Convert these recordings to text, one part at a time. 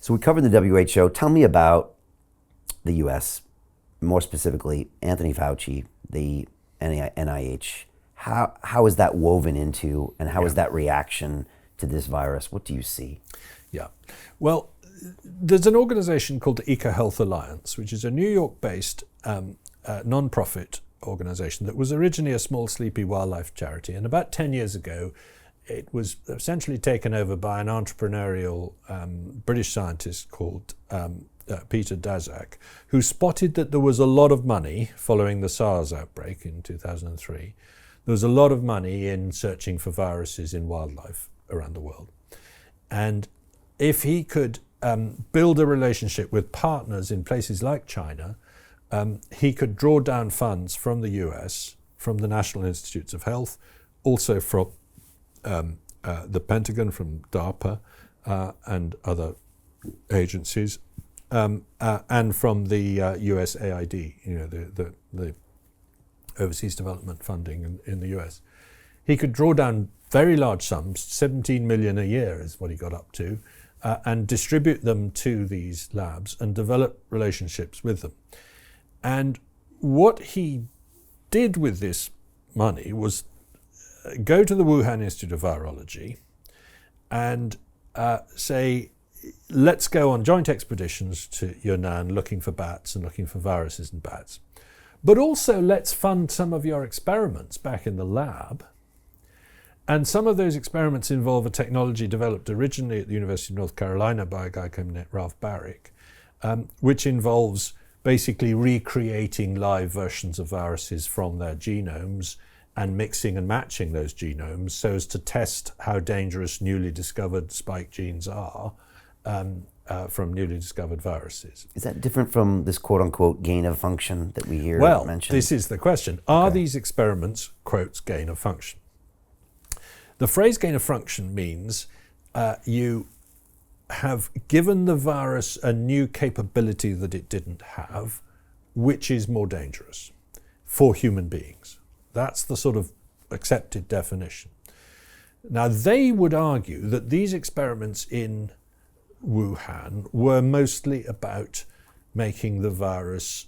So we covered the WHO. Tell me about the U.S., more specifically Anthony Fauci, the NIH. How is that woven into, and how is that reaction to this virus? What do you see? Yeah. Well, there's an organization called the EcoHealth Alliance, which is a New York-based non-profit organization that was originally a small sleepy wildlife charity. And about 10 years ago, it was essentially taken over by an entrepreneurial British scientist called Peter Daszak, who spotted that there was a lot of money following the SARS outbreak in 2003. There was a lot of money in searching for viruses in wildlife around the world. And if he could build a relationship with partners in places like China, he could draw down funds from the US, from the National Institutes of Health, also from the Pentagon, from DARPA and other agencies, and from the USAID, the overseas development funding in the US. He could draw down very large sums, 17 million a year is what he got up to, and distribute them to these labs and develop relationships with them. And what he did with this money was go to the Wuhan Institute of Virology and say, let's go on joint expeditions to Yunnan looking for bats and looking for viruses in bats. But also let's fund some of your experiments back in the lab. And some of those experiments involve a technology developed originally at the University of North Carolina by a guy named Ralph Barrick, which involves basically recreating live versions of viruses from their genomes and mixing and matching those genomes so as to test how dangerous newly discovered spike genes are from newly discovered viruses. Is that different from this quote-unquote gain of function that we hear mentioned? Well, this is the question. Are these experiments, quotes, gain of function? The phrase gain of function means you have given the virus a new capability that it didn't have, which is more dangerous for human beings. That's the sort of accepted definition. Now, they would argue that these experiments in Wuhan were mostly about making the virus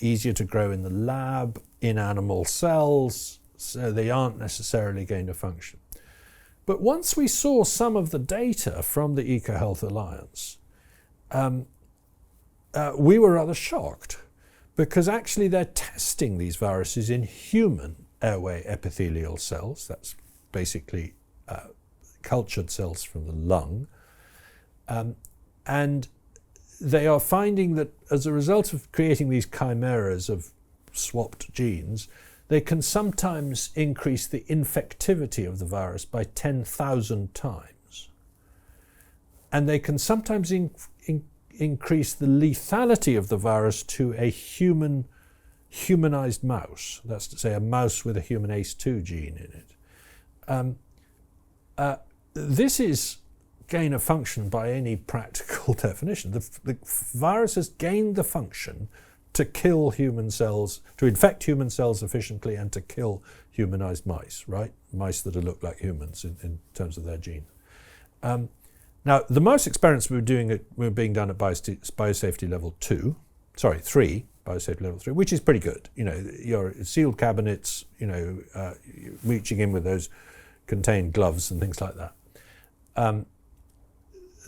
easier to grow in the lab, in animal cells, so they aren't necessarily gain of function. But once we saw some of the data from the EcoHealth Alliance, we were rather shocked, because actually they're testing these viruses in human airway epithelial cells. That's basically cultured cells from the lung. And they are finding that as a result of creating these chimeras of swapped genes, they can sometimes increase the infectivity of the virus by 10,000 times. And they can sometimes increase the lethality of the virus to a humanized mouse. That's to say, a mouse with a human ACE2 gene in it. This is gain of function by any practical definition. The virus has gained the function to kill human cells, to infect human cells efficiently and to kill humanized mice, right? Mice that look like humans in terms of their gene. Now, the mouse experiments were being done at biosafety level 3, biosafety level 3, which is pretty good. Your sealed cabinets, reaching in with those contained gloves and things like that.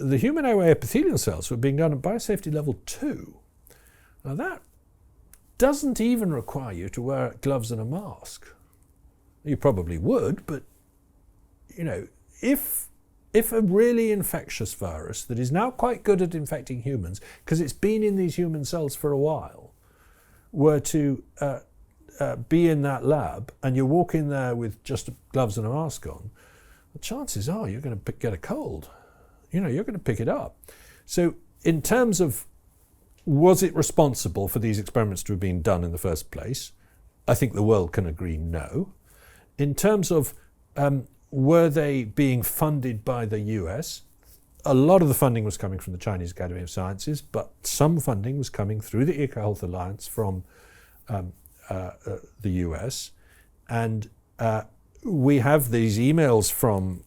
The human airway epithelial cells were being done at biosafety level 2. Now that doesn't even require you to wear gloves and a mask. You probably would, but if a really infectious virus that is now quite good at infecting humans, because it's been in these human cells for a while, were to be in that lab and you walk in there with just gloves and a mask on, the chances are you're going to get a cold. You're going to pick it up. So in terms of, was it responsible for these experiments to have been done in the first place? I think the world can agree no. In terms of, were they being funded by the US? A lot of the funding was coming from the Chinese Academy of Sciences, but some funding was coming through the EcoHealth Alliance from the US. And we have these emails from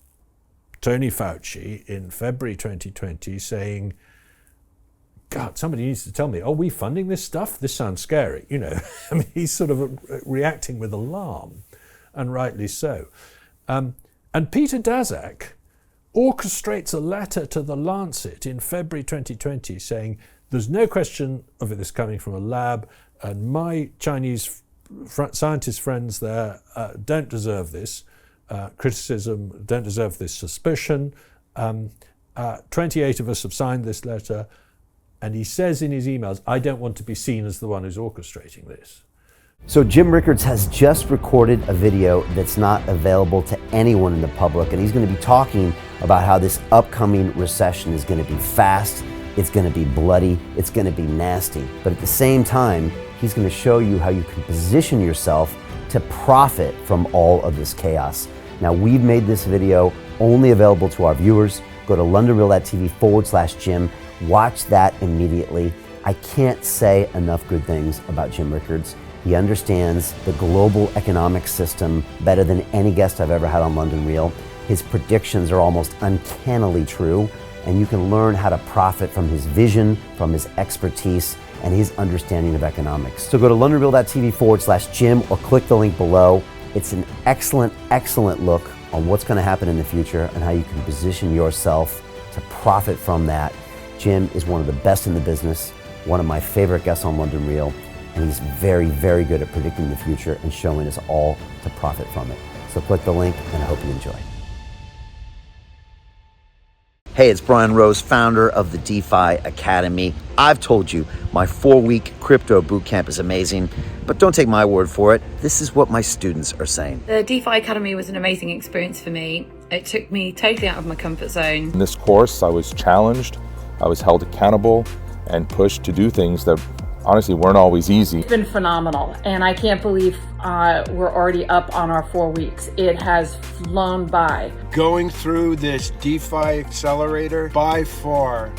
Tony Fauci in February 2020 saying, God, somebody needs to tell me, are we funding this stuff? This sounds scary, you know. I mean, he's sort of reacting with alarm, and rightly so. And Peter Daszak orchestrates a letter to The Lancet in February 2020 saying, there's no question of this coming from a lab, and my Chinese scientist friends there don't deserve this criticism, don't deserve this suspicion. 28 of us have signed this letter, and he says in his emails, I don't want to be seen as the one who's orchestrating this. So Jim Rickards has just recorded a video that's not available to anyone in the public, and he's going to be talking about how this upcoming recession is going to be fast, it's going to be bloody, it's going to be nasty. But at the same time, he's going to show you how you can position yourself to profit from all of this chaos. Now, we've made this video only available to our viewers. Go to londonreal.tv/Jim. Watch that immediately. I can't say enough good things about Jim Rickards. He understands the global economic system better than any guest I've ever had on London Real. His predictions are almost uncannily true, and you can learn how to profit from his vision, from his expertise, and his understanding of economics. So go to londonreal.tv/Jim or click the link below. It's an excellent, excellent look on what's going to happen in the future and how you can position yourself to profit from that. Jim is one of the best in the business, one of my favorite guests on London Real, and he's very, very good at predicting the future and showing us all to profit from it. So click the link, and I hope you enjoy. Hey, it's Brian Rose, founder of the DeFi Academy. I've told you my 4-week crypto bootcamp is amazing, but don't take my word for it. This is what my students are saying. The DeFi Academy was an amazing experience for me. It took me totally out of my comfort zone. In this course, I was challenged, I was held accountable, and pushed to do things that honestly weren't always easy. It's been phenomenal, and I can't believe we're already up on our 4 weeks. It has flown by. Going through this DeFi accelerator by far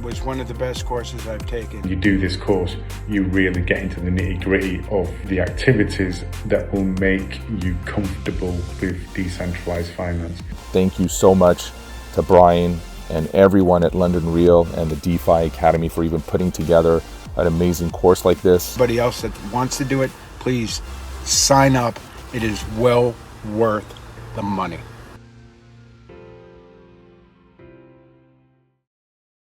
was one of the best courses I've taken. You do this course, you really get into the nitty-gritty of the activities that will make you comfortable with decentralized finance. Thank you so much to Brian and everyone at London Real and the DeFi Academy for even putting together an amazing course like this. Anybody else that wants to do it, please sign up. It is well worth the money.